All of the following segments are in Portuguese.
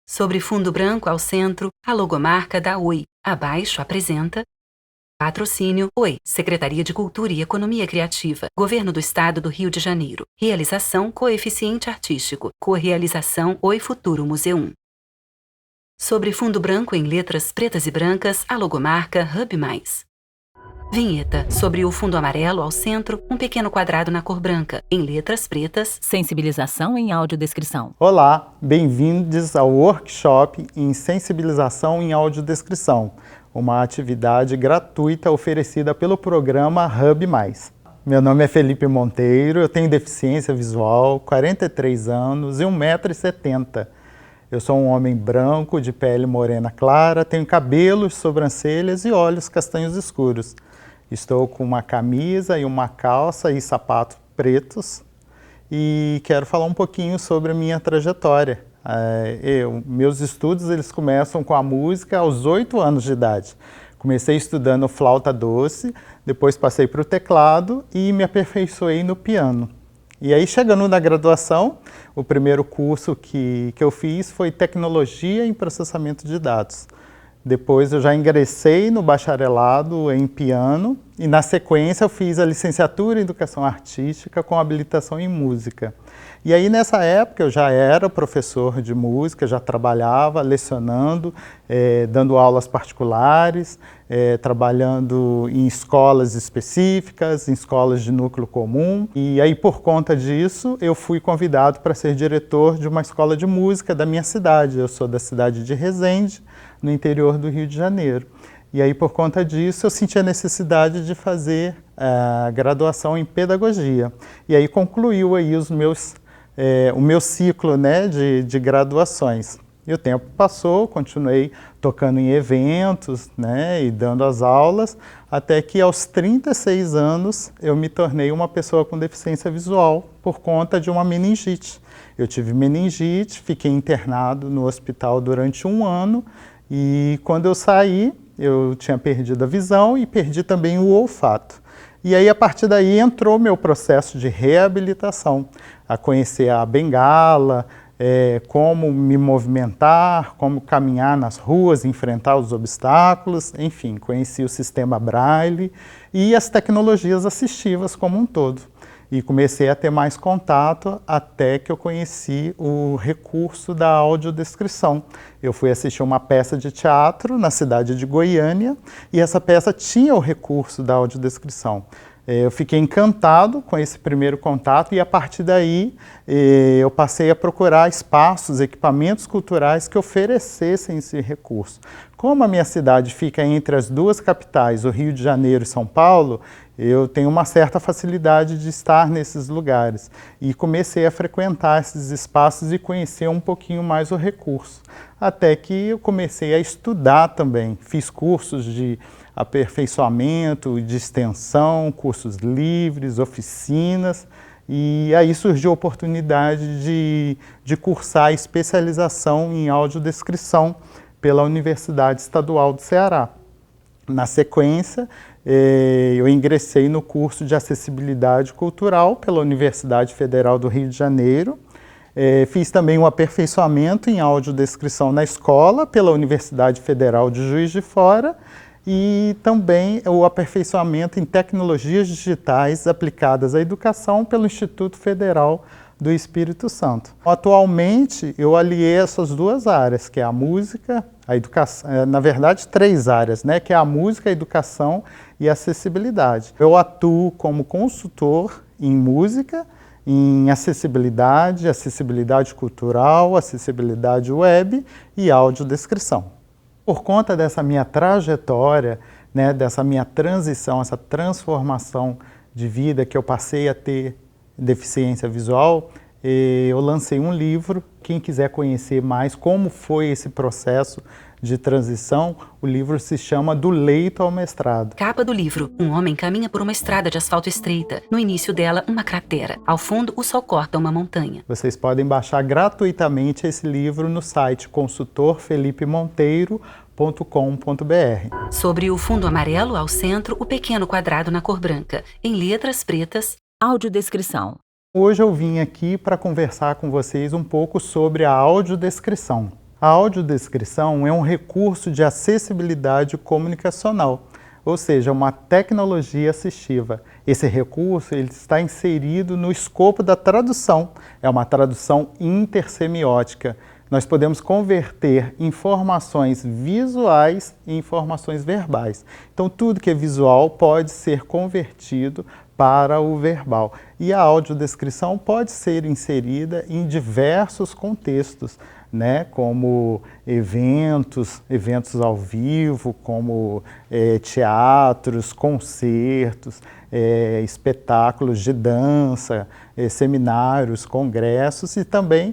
Sobre fundo branco ao centro, a logomarca da Oi. Abaixo apresenta Patrocínio Oi, Secretaria de Cultura e Economia Criativa, Governo do Estado do Rio de Janeiro. Realização Coeficiente Artístico. Correalização Oi Futuro Museum. Sobre fundo branco em letras pretas e brancas, a logomarca Hub+. Vinheta. Sobre o fundo amarelo ao centro, um pequeno quadrado na cor branca, em letras pretas. Sensibilização em audiodescrição. Olá, bem-vindos ao workshop em sensibilização em audiodescrição, uma atividade gratuita oferecida pelo programa Hub+. Meu nome é Felipe Monteiro, eu tenho deficiência visual, 43 anos e 1,70 m. Eu sou um homem branco, de pele morena clara, tenho cabelos, sobrancelhas e olhos castanhos escuros. Estou com uma camisa e uma calça e sapatos pretos e quero falar um pouquinho sobre a minha trajetória. Meus estudos eles começam com a música aos 8 anos de idade. Comecei estudando flauta doce, depois passei para o teclado e me aperfeiçoei no piano. E aí, chegando na graduação, o primeiro curso que eu fiz foi Tecnologia em Processamento de Dados. Depois eu já ingressei no bacharelado em piano e na sequência eu fiz a licenciatura em Educação Artística com habilitação em música. E aí nessa época eu já era professor de música, já trabalhava lecionando, dando aulas particulares, trabalhando em escolas específicas, em escolas de núcleo comum. E aí por conta disso eu fui convidado para ser diretor de uma escola de música da minha cidade. Eu sou da cidade de Resende, no interior do Rio de Janeiro. E aí, por conta disso, eu senti a necessidade de fazer a graduação em pedagogia. E aí concluiu aí o meu ciclo, né, de graduações. E o tempo passou, continuei tocando em eventos, né, e dando as aulas, até que aos 36 anos eu me tornei uma pessoa com deficiência visual por conta de uma meningite. Eu tive meningite, fiquei internado no hospital durante 1 ano, e quando eu saí, eu tinha perdido a visão e perdi também o olfato. E aí, a partir daí, entrou meu processo de reabilitação, a conhecer a bengala, como me movimentar, como caminhar nas ruas, enfrentar os obstáculos, enfim, conheci o sistema Braille e as tecnologias assistivas como um todo. E comecei a ter mais contato até que eu conheci o recurso da audiodescrição. Eu fui assistir uma peça de teatro na cidade de Goiânia e essa peça tinha o recurso da audiodescrição. Eu fiquei encantado com esse primeiro contato e a partir daí eu passei a procurar espaços, equipamentos culturais que oferecessem esse recurso. Como a minha cidade fica entre as duas capitais, o Rio de Janeiro e São Paulo, eu tenho uma certa facilidade de estar nesses lugares e comecei a frequentar esses espaços e conhecer um pouquinho mais o recurso. Até que eu comecei a estudar também, fiz cursos de aperfeiçoamento, de extensão, cursos livres, oficinas, e aí surgiu a oportunidade de cursar especialização em audiodescrição pela Universidade Estadual do Ceará. Na sequência, eu ingressei no curso de Acessibilidade Cultural pela Universidade Federal do Rio de Janeiro. Fiz também um aperfeiçoamento em audiodescrição na escola pela Universidade Federal de Juiz de Fora e também o aperfeiçoamento em tecnologias digitais aplicadas à educação pelo Instituto Federal do Espírito Santo. Atualmente, eu aliei essas duas áreas, que é a música, a educação, na verdade 3 áreas, né, que é a música, a educação e a acessibilidade. Eu atuo como consultor em música, em acessibilidade, acessibilidade cultural, acessibilidade web e audiodescrição. Por conta dessa minha trajetória, né, dessa minha transição, essa transformação de vida que eu passei a ter deficiência visual, eu lancei um livro. Quem quiser conhecer mais como foi esse processo de transição, o livro se chama Do Leito ao Mestrado. Capa do livro. Um homem caminha por uma estrada de asfalto estreita. No início dela, uma cratera. Ao fundo, o sol corta uma montanha. Vocês podem baixar gratuitamente esse livro no site consultorfelipemonteiro.com.br. Sobre o fundo amarelo ao centro, o pequeno quadrado na cor branca. Em letras pretas, audiodescrição. Hoje eu vim aqui para conversar com vocês um pouco sobre a audiodescrição. A audiodescrição é um recurso de acessibilidade comunicacional, ou seja, uma tecnologia assistiva. Esse recurso ele está inserido no escopo da tradução, é uma tradução intersemiótica. Nós podemos converter informações visuais em informações verbais. Então, tudo que é visual pode ser convertido para o verbal. E a audiodescrição pode ser inserida em diversos contextos, né, como eventos ao vivo, como teatros, concertos, espetáculos de dança, seminários, congressos e também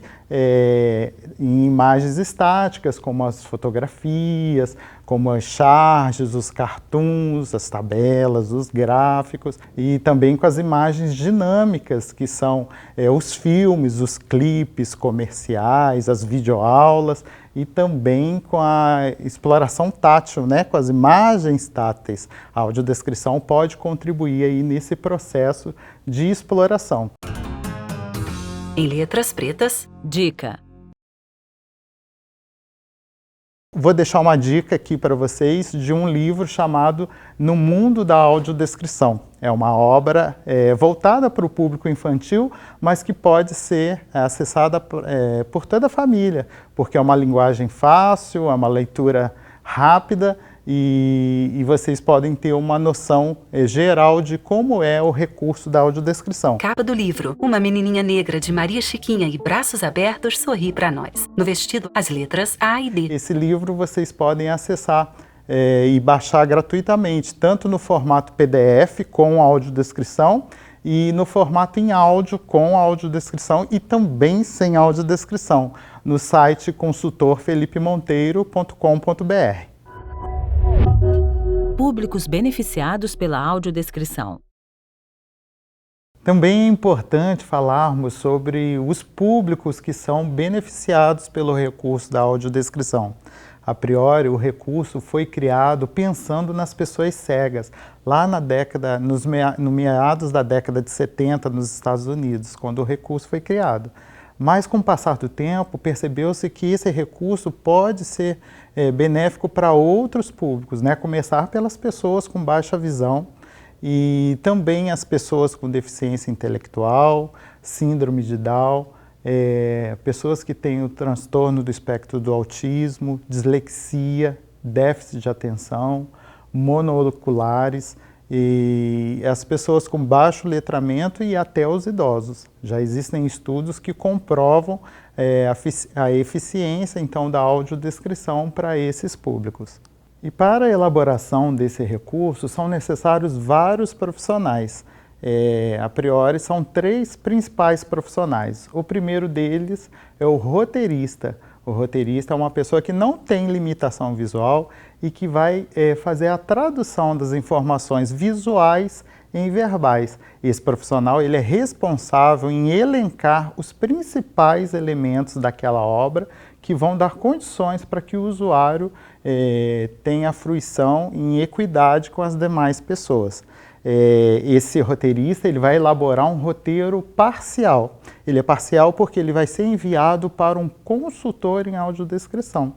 em imagens estáticas, como as fotografias, como as charges, os cartoons, as tabelas, os gráficos e também com as imagens dinâmicas, que são os filmes, os clipes comerciais, as videoaulas e também com a exploração tátil, né, com as imagens táteis. A audiodescrição pode contribuir aí nesse processo de exploração. Em letras pretas, Dica. Vou deixar uma dica aqui para vocês de um livro chamado No Mundo da Audiodescrição. É uma obra voltada para o público infantil, mas que pode ser acessada por toda a família, porque é uma linguagem fácil, é uma leitura rápida e vocês podem ter uma noção geral de como é o recurso da audiodescrição. capa do livro. Uma menininha negra de Maria Chiquinha e braços abertos sorri para nós. No vestido, as letras A e D. Esse livro vocês podem acessar e baixar gratuitamente, tanto no formato PDF com audiodescrição e no formato em áudio com audiodescrição e também sem audiodescrição, no site consultorfelipemonteiro.com.br. Públicos beneficiados pela audiodescrição. Também é importante falarmos sobre os públicos que são beneficiados pelo recurso da audiodescrição. A priori, o recurso foi criado pensando nas pessoas cegas, lá no meados da década de 70 nos Estados Unidos, quando o recurso foi criado. Mas com o passar do tempo, percebeu-se que esse recurso pode ser benéfico para outros públicos, né? Começar pelas pessoas com baixa visão e também as pessoas com deficiência intelectual, síndrome de Down, pessoas que têm o transtorno do espectro do autismo, dislexia, déficit de atenção, monooculares, e as pessoas com baixo letramento e até os idosos. Já existem estudos que comprovam a eficiência então da audiodescrição para esses públicos. E para a elaboração desse recurso são necessários vários profissionais. A priori são 3 principais profissionais. O primeiro deles é o roteirista. O roteirista é uma pessoa que não tem limitação visual e que vai fazer a tradução das informações visuais em verbais. Esse profissional ele é responsável em elencar os principais elementos daquela obra que vão dar condições para que o usuário tenha fruição em equidade com as demais pessoas. Esse roteirista ele vai elaborar um roteiro parcial. Ele é parcial porque ele vai ser enviado para um consultor em audiodescrição.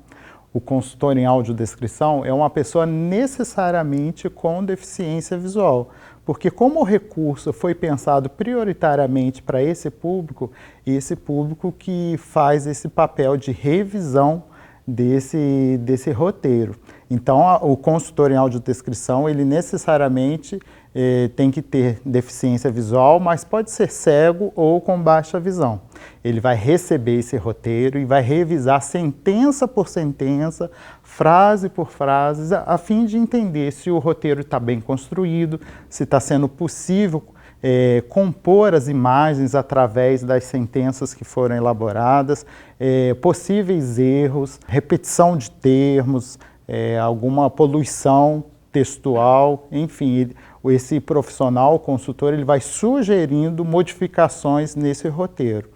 O consultor em audiodescrição é uma pessoa necessariamente com deficiência visual, porque como o recurso foi pensado prioritariamente para esse público que faz esse papel de revisão desse roteiro. Então, o consultor em audiodescrição, ele necessariamente tem que ter deficiência visual, mas pode ser cego ou com baixa visão. Ele vai receber esse roteiro e vai revisar sentença por sentença, frase por frase, a fim de entender se o roteiro está bem construído, se está sendo possível compor as imagens através das sentenças que foram elaboradas, possíveis erros, repetição de termos, alguma poluição textual, enfim, esse profissional, o consultor, ele vai sugerindo modificações nesse roteiro.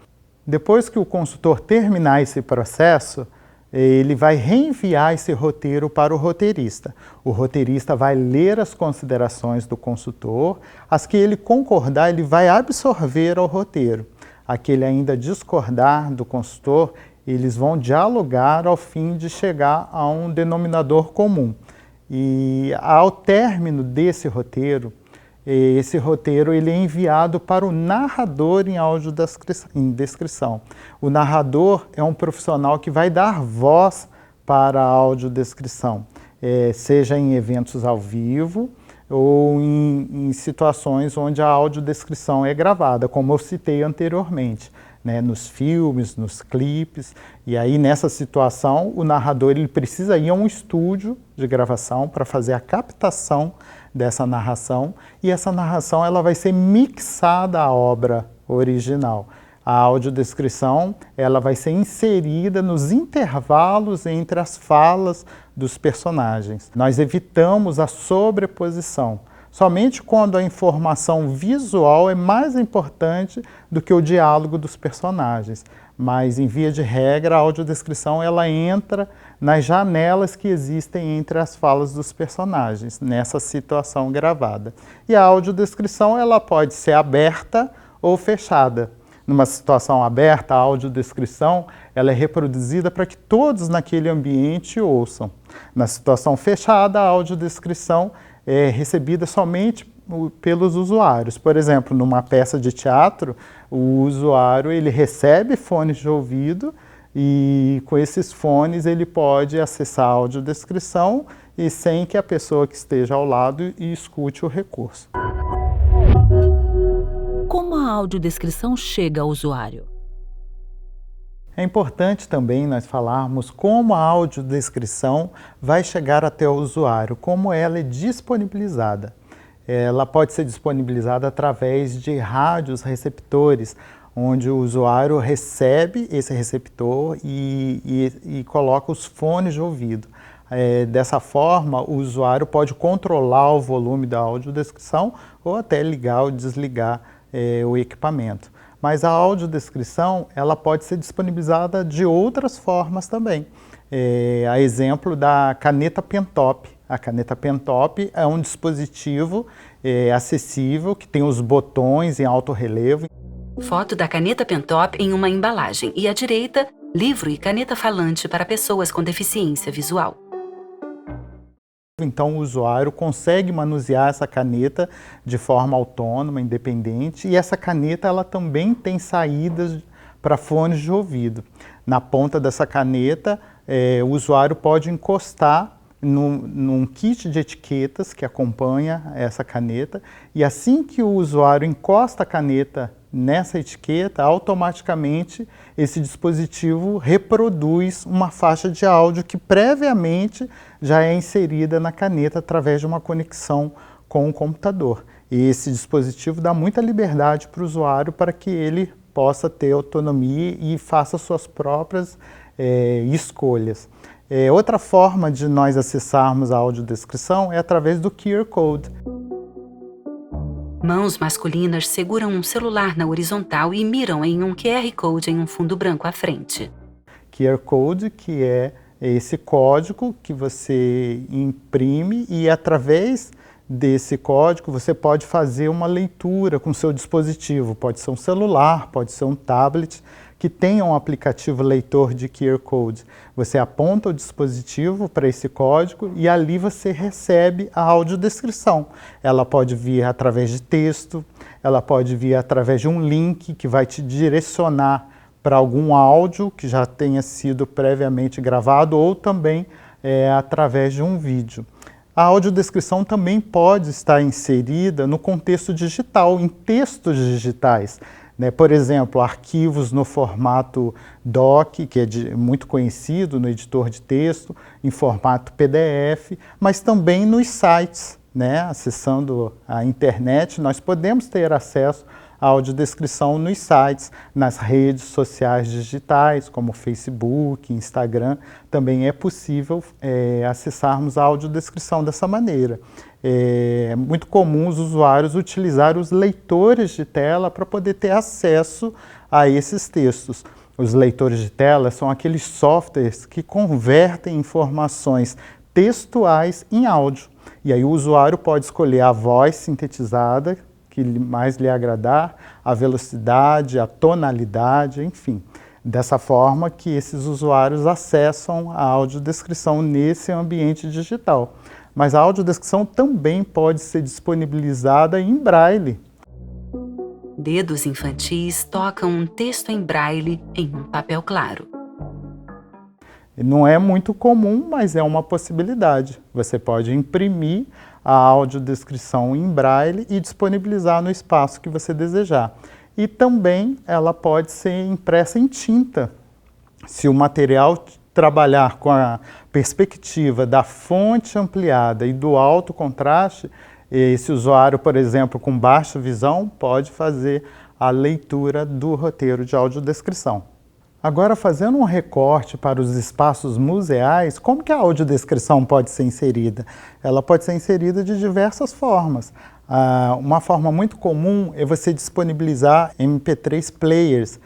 Depois que o consultor terminar esse processo, ele vai reenviar esse roteiro para o roteirista. O roteirista vai ler as considerações do consultor, as que ele concordar, ele vai absorver ao roteiro. A que ele ainda discordar do consultor, eles vão dialogar ao fim de chegar a um denominador comum. E ao término desse roteiro, esse roteiro ele é enviado para o narrador em audiodescrição. O narrador é um profissional que vai dar voz para a audiodescrição, seja em eventos ao vivo ou em situações onde a audiodescrição é gravada, como eu citei anteriormente, né, nos filmes, nos clipes. E aí nessa situação o narrador ele precisa ir a um estúdio de gravação para fazer a captação dessa narração, e essa narração ela vai ser mixada à obra original. A audiodescrição ela vai ser inserida nos intervalos entre as falas dos personagens. Nós evitamos a sobreposição. Somente quando a informação visual é mais importante do que o diálogo dos personagens. Mas, em via de regra, a audiodescrição ela entra nas janelas que existem entre as falas dos personagens, nessa situação gravada. E a audiodescrição ela pode ser aberta ou fechada. Numa situação aberta, a audiodescrição ela é reproduzida para que todos naquele ambiente ouçam. Na situação fechada, a audiodescrição é recebida somente pelos usuários. Por exemplo, numa peça de teatro, o usuário ele recebe fones de ouvido e com esses fones ele pode acessar a audiodescrição e sem que a pessoa que esteja ao lado escute o recurso. Como a audiodescrição chega ao usuário? É importante também nós falarmos como a audiodescrição vai chegar até o usuário, como ela é disponibilizada. Ela pode ser disponibilizada através de rádios receptores, onde o usuário recebe esse receptor e coloca os fones de ouvido. Dessa forma, o usuário pode controlar o volume da audiodescrição ou até ligar ou desligar o equipamento. Mas a audiodescrição ela pode ser disponibilizada de outras formas também. A exemplo da caneta Pentop. A caneta Pentop é um dispositivo acessível que tem os botões em alto relevo. Foto da caneta Pentop em uma embalagem e à direita, livro e caneta falante para pessoas com deficiência visual. Então o usuário consegue manusear essa caneta de forma autônoma, independente, e essa caneta ela também tem saídas para fones de ouvido. Na ponta dessa caneta, o usuário pode encostar num kit de etiquetas que acompanha essa caneta, e assim que o usuário encosta a caneta nessa etiqueta, automaticamente esse dispositivo reproduz uma faixa de áudio que previamente já é inserida na caneta através de uma conexão com o computador. E esse dispositivo dá muita liberdade para o usuário para que ele possa ter autonomia e faça suas próprias escolhas. Outra forma de nós acessarmos a audiodescrição é através do QR Code. Mãos masculinas seguram um celular na horizontal e miram em um QR Code em um fundo branco à frente. QR Code, que é esse código que você imprime e através desse código você pode fazer uma leitura com seu dispositivo. Pode ser um celular, pode ser um tablet que tenha um aplicativo leitor de QR Code. Você aponta o dispositivo para esse código e ali você recebe a audiodescrição. Ela pode vir através de texto, ela pode vir através de um link que vai te direcionar para algum áudio que já tenha sido previamente gravado ou também através de um vídeo. A audiodescrição também pode estar inserida no contexto digital, em textos digitais. Por exemplo, arquivos no formato DOC, que é muito conhecido no editor de texto, em formato PDF, mas também nos sites, acessando a internet, nós podemos ter acesso à audiodescrição nos sites, nas redes sociais digitais, como Facebook, Instagram, também é possível acessarmos a audiodescrição dessa maneira. É muito comum os usuários utilizarem os leitores de tela para poder ter acesso a esses textos. Os leitores de tela são aqueles softwares que convertem informações textuais em áudio. E aí o usuário pode escolher a voz sintetizada, que mais lhe agradar, a velocidade, a tonalidade, enfim. Dessa forma que esses usuários acessam a audiodescrição nesse ambiente digital. Mas a audiodescrição também pode ser disponibilizada em braille. Dedos infantis tocam um texto em braille em um papel claro. Não é muito comum, mas é uma possibilidade. Você pode imprimir a audiodescrição em braille e disponibilizar no espaço que você desejar. E também ela pode ser impressa em tinta. Se o material trabalhar com a perspectiva da fonte ampliada e do alto contraste, esse usuário, por exemplo, com baixa visão, pode fazer a leitura do roteiro de audiodescrição. Agora, fazendo um recorte para os espaços museais, como que a audiodescrição pode ser inserida? Ela pode ser inserida de diversas formas. Uma forma muito comum é você disponibilizar MP3 players.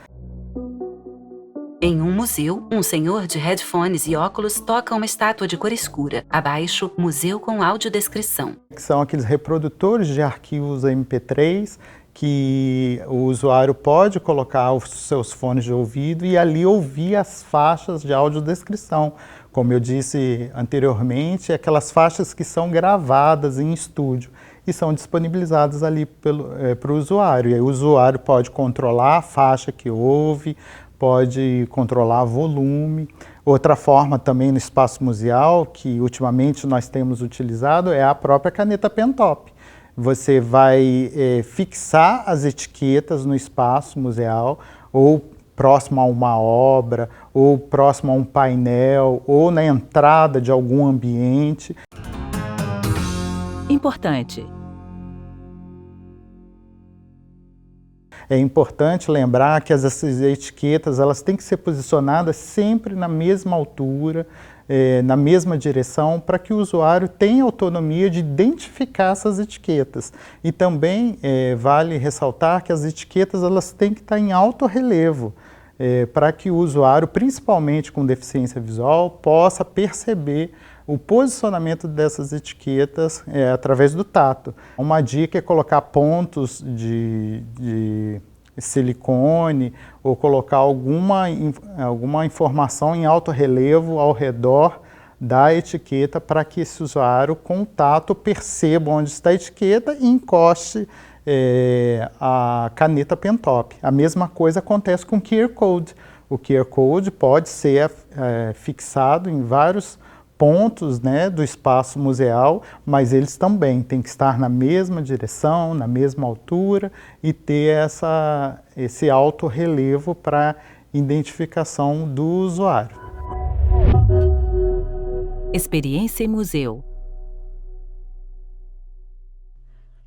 Em um museu, um senhor de headphones e óculos toca uma estátua de cor escura. Abaixo, museu com audiodescrição. Que são aqueles reprodutores de arquivos MP3 que o usuário pode colocar os seus fones de ouvido e ali ouvir as faixas de audiodescrição. Como eu disse anteriormente, aquelas faixas que são gravadas em estúdio e são disponibilizadas ali para o usuário. E aí o usuário pode controlar a faixa que ouve, pode controlar volume. Outra forma também no espaço museal, que ultimamente nós temos utilizado, é a própria caneta Pentop. Você vai fixar as etiquetas no espaço museal, ou próximo a uma obra, ou próximo a um painel, ou na entrada de algum ambiente. Importante. É importante lembrar que essas etiquetas elas têm que ser posicionadas sempre na mesma altura, na mesma direção, para que o usuário tenha autonomia de identificar essas etiquetas. E também vale ressaltar que as etiquetas elas têm que estar em alto relevo, para que o usuário, principalmente com deficiência visual, possa perceber o posicionamento dessas etiquetas através do tato. Uma dica é colocar pontos de silicone ou colocar alguma informação em alto relevo ao redor da etiqueta para que esse usuário, com o tato, perceba onde está a etiqueta e encoste a caneta Pentop. A mesma coisa acontece com o QR Code. O QR Code pode ser fixado em vários pontos, né, do espaço museal, mas eles também têm que estar na mesma direção, na mesma altura e ter esse alto relevo para identificação do usuário. Experiência em museu.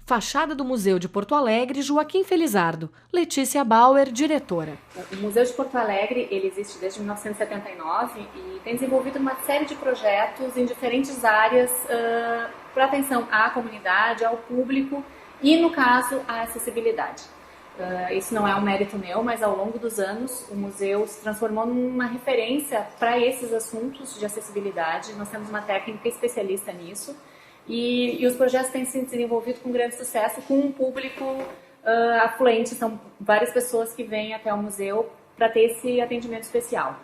Fachada do Museu de Porto Alegre, Joaquim Felizardo. Letícia Bauer, diretora. O Museu de Porto Alegre ele existe desde 1979 e tem desenvolvido uma série de projetos em diferentes áreas para atenção à comunidade, ao público e, no caso, à acessibilidade. Isso não é um mérito meu, mas ao longo dos anos o museu se transformou numa referência para esses assuntos de acessibilidade. Nós temos uma técnica especialista nisso. E os projetos têm se desenvolvido com grande sucesso, com um público afluente. São várias pessoas que vêm até o museu para ter esse atendimento especial.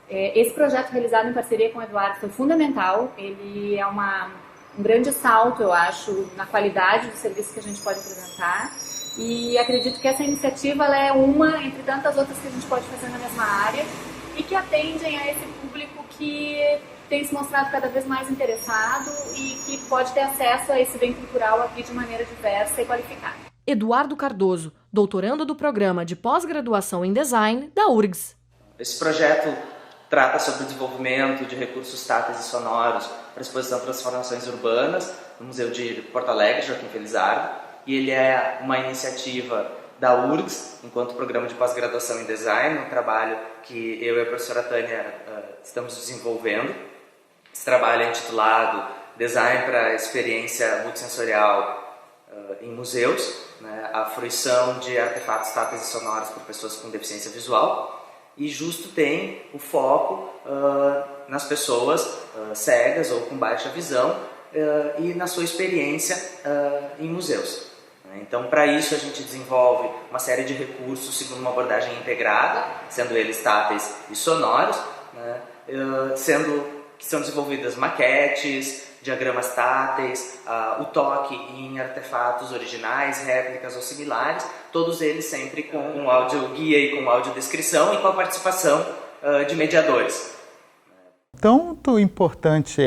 Esse projeto realizado em parceria com o Eduardo foi fundamental. Ele é um grande salto, eu acho, na qualidade do serviço que a gente pode apresentar. E acredito que essa iniciativa ela é uma entre tantas outras que a gente pode fazer na mesma área e que atendem a esse público que tem se mostrado cada vez mais interessado e que pode ter acesso a esse bem cultural aqui de maneira diversa e qualificada. Eduardo Cardoso, doutorando do Programa de Pós-Graduação em Design da URGS. Esse projeto trata sobre o desenvolvimento de recursos táteis e sonoros para a exposição Transformações Urbanas no Museu de Porto Alegre, Joaquim Felizardo, e ele é uma iniciativa da URGS, enquanto Programa de Pós-Graduação em Design, um trabalho que eu e a professora Tânia estamos desenvolvendo. Esse trabalho é intitulado Design para a Experiência Multissensorial em Museus, né, a fruição de artefatos táteis e sonoros por pessoas com deficiência visual, e justo tem o foco nas pessoas cegas ou com baixa visão e na sua experiência em museus. Então, para isso, a gente desenvolve uma série de recursos segundo uma abordagem integrada, sendo eles táteis e sonoros, né? Que são desenvolvidas maquetes, diagramas táteis, o toque em artefatos originais, réplicas ou similares, todos eles sempre com um áudio guia e com audiodescrição e com a participação de mediadores. Tanto importante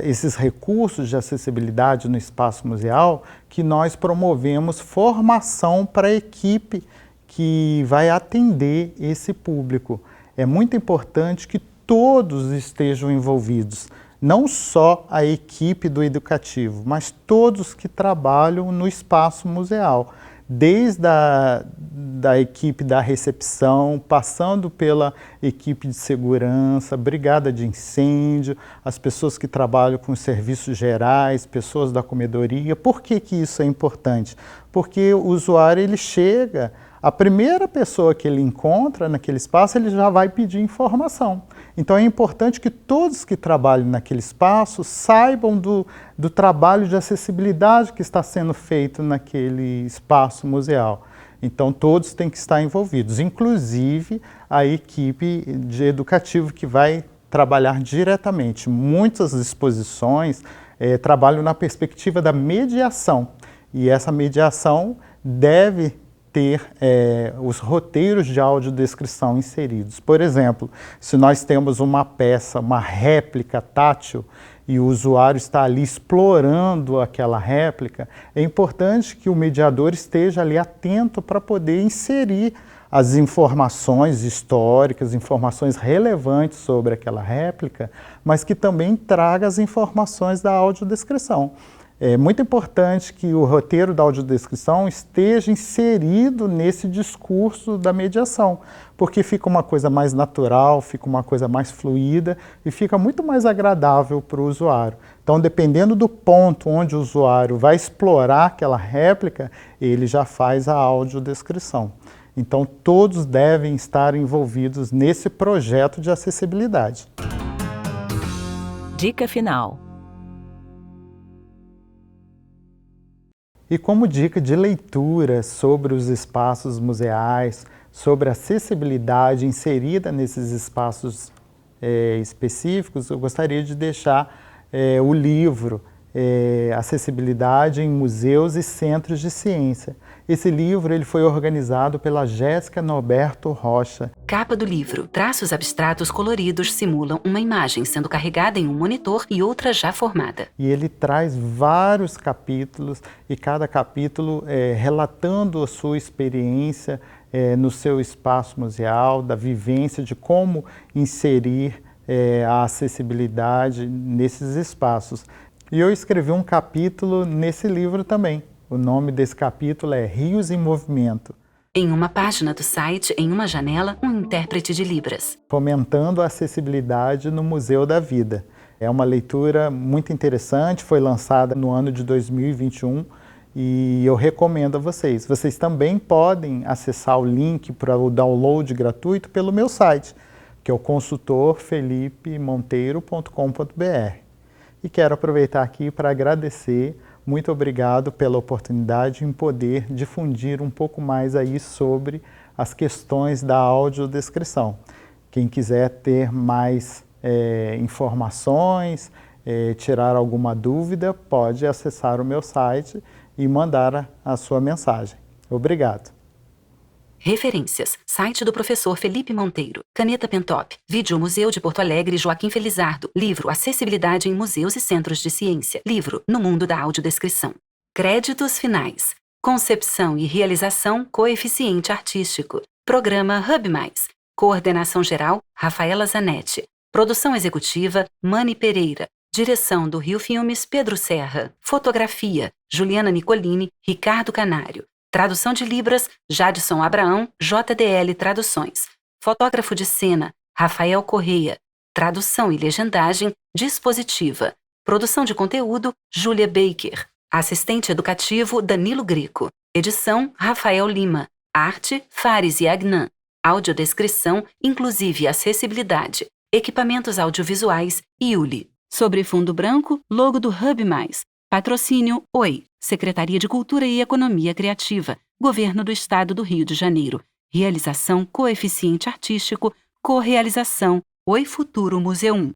esses recursos de acessibilidade no espaço museal que nós promovemos formação para a equipe que vai atender esse público. É muito importante que todos estejam envolvidos, não só a equipe do educativo, mas todos que trabalham no espaço museal, desde da equipe da recepção, passando pela equipe de segurança, brigada de incêndio, as pessoas que trabalham com os serviços gerais, pessoas da comedoria. Por que isso é importante? Porque o usuário ele chega, a primeira pessoa que ele encontra naquele espaço, ele já vai pedir informação. Então é importante que todos que trabalham naquele espaço saibam do trabalho de acessibilidade que está sendo feito naquele espaço museal. Então todos têm que estar envolvidos, inclusive a equipe de educativo que vai trabalhar diretamente. Muitas exposições trabalham na perspectiva da mediação, e essa mediação deve ter os roteiros de audiodescrição inseridos. Por exemplo, se nós temos uma peça, uma réplica tátil, e o usuário está ali explorando aquela réplica, é importante que o mediador esteja ali atento para poder inserir as informações históricas, informações relevantes sobre aquela réplica, mas que também traga as informações da audiodescrição. É muito importante que o roteiro da audiodescrição esteja inserido nesse discurso da mediação, porque fica uma coisa mais natural, fica uma coisa mais fluida e fica muito mais agradável para o usuário. Então, dependendo do ponto onde o usuário vai explorar aquela réplica, ele já faz a audiodescrição. Então, todos devem estar envolvidos nesse projeto de acessibilidade. Dica final. E como dica de leitura sobre os espaços museais, sobre a acessibilidade inserida nesses espaços específicos, eu gostaria de deixar o livro Acessibilidade em Museus e Centros de Ciência. Esse livro ele foi organizado pela Jéssica Norberto Rocha. Capa do livro. Traços abstratos coloridos simulam uma imagem sendo carregada em um monitor e outra já formada. E ele traz vários capítulos, e cada capítulo relatando a sua experiência no seu espaço museal, da vivência, de como inserir a acessibilidade nesses espaços. E eu escrevi um capítulo nesse livro também. O nome desse capítulo é Rios em Movimento. Em uma página do site, em uma janela, um intérprete de Libras. Fomentando a acessibilidade no Museu da Vida. É uma leitura muito interessante, foi lançada no ano de 2021 e eu recomendo a vocês. Vocês também podem acessar o link para o download gratuito pelo meu site, que é o consultorfelipemonteiro.com.br. E quero aproveitar aqui para agradecer. Muito obrigado pela oportunidade em poder difundir um pouco mais aí sobre as questões da audiodescrição. Quem quiser ter mais informações, tirar alguma dúvida, pode acessar o meu site e mandar a sua mensagem. Obrigado. Referências. Site do professor Felipe Monteiro. Caneta Pentop. Vídeo Museu de Porto Alegre Joaquim Felizardo. Livro Acessibilidade em Museus e Centros de Ciência. Livro No Mundo da Audiodescrição. Créditos finais. Concepção e realização Coeficiente Artístico. Programa Hub Mais. Coordenação geral Rafaela Zanetti. Produção executiva Mani Pereira. Direção do Rio Filmes Pedro Serra. Fotografia Juliana Nicolini, Ricardo Canário. Tradução de Libras, Jadson Abraão, JDL Traduções. Fotógrafo de cena, Rafael Correia. Tradução e legendagem, Dispositiva. Produção de conteúdo, Júlia Baker. Assistente educativo, Danilo Grico. Edição, Rafael Lima. Arte, Fares e Agnan. Audiodescrição, inclusive acessibilidade. Equipamentos audiovisuais, Iuli. Sobre fundo branco, logo do Hub Mais. Patrocínio Oi, Secretaria de Cultura e Economia Criativa, Governo do Estado do Rio de Janeiro. Realização Coeficiente Artístico, Correalização Oi Futuro Museu 1.